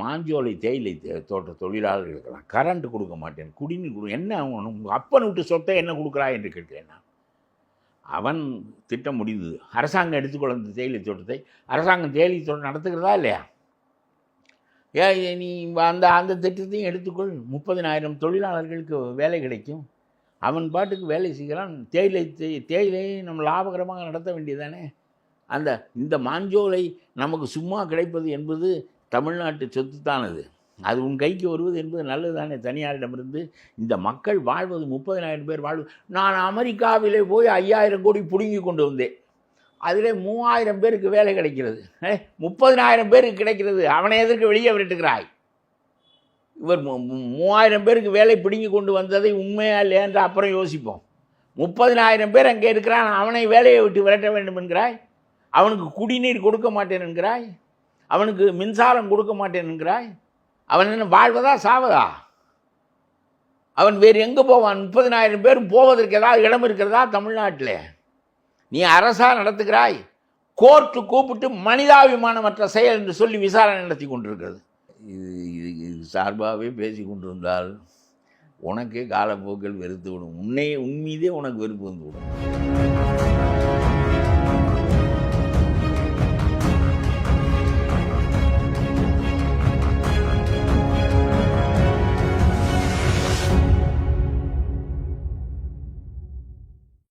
மாஞ்சோலை தேயிலை தோட்ட தொழிலாளர்களுக்கெல்லாம் கரண்ட் கொடுக்க மாட்டேன், குடிநீர் கொடு, என்ன உங்கள் அப்பன் விட்டு சொத்தை என்ன கொடுக்குறா என்று கேட்கிறேன் நான். அவன் திட்டம் முடிந்தது. அரசாங்கம் எடுத்துக்கொள்ள அந்த தேயிலை தோட்டத்தை. அரசாங்கம் தேயிலை தோட்டம் நடத்துகிறதா இல்லையா? நீ அந்த திட்டத்தையும் எடுத்துக்கொள். 30,000 தொழிலாளர்களுக்கு வேலை கிடைக்கும். அவன் பாட்டுக்கு வேலை செய்கிறான். தேயிலையை நம்ம லாபகரமாக நடத்த வேண்டியதானே. இந்த மாஞ்சோலை நமக்கு சும்மா கிடைப்பது என்பது தமிழ்நாட்டு சொத்துத்தானது. அது உன் கைக்கு வருவது என்பது நல்லது தானே. தனியாரிடமிருந்து இந்த மக்கள் வாழ்வது 30,000 பேர் வாழ்வது. நான் அமெரிக்காவிலே போய் 5,000 கோடி பிடுங்கி கொண்டு வந்தேன். அதில் 3,000 பேருக்கு வேலை கிடைக்கிறது. 30,000 பேருக்கு கிடைக்கிறது. அவனை எதற்கு வெளியே விரட்டுகிறாய்? இவர் 3,000 பேருக்கு வேலை பிடுங்கி கொண்டு வந்ததை உண்மையா இல்லையா என்று அப்புறம் யோசிப்போம். 30,000 பேர் அங்கே இருக்கிறான், அவனை வேலையை விட்டு விரட்ட வேண்டும் என்கிறாய். அவனுக்கு குடிநீர் கொடுக்க மாட்டேன் என்கிறாய். அவனுக்கு மின்சாரம் கொடுக்க மாட்டேன் என்கிறாய். அவன் என்ன வாழ்வதா சாவதா? அவன் வேறு எங்கே போவான்? 30,000 பேரும் போவதற்கு ஏதாவது இடம் இருக்கிறதா தமிழ்நாட்டில்? நீ அரசாக நடத்துகிறாய். கோர்ட்டு கூப்பிட்டு மனிதாபிமானமற்ற செயல் என்று சொல்லி விசாரணை நடத்தி கொண்டிருக்கிறது. இது சார்பாகவே பேசி கொண்டிருந்தால் உனக்கே காலப்போக்கில் வெறுத்து விடும். உன் மீதே உனக்கு வெறுப்பு வந்து விடும்.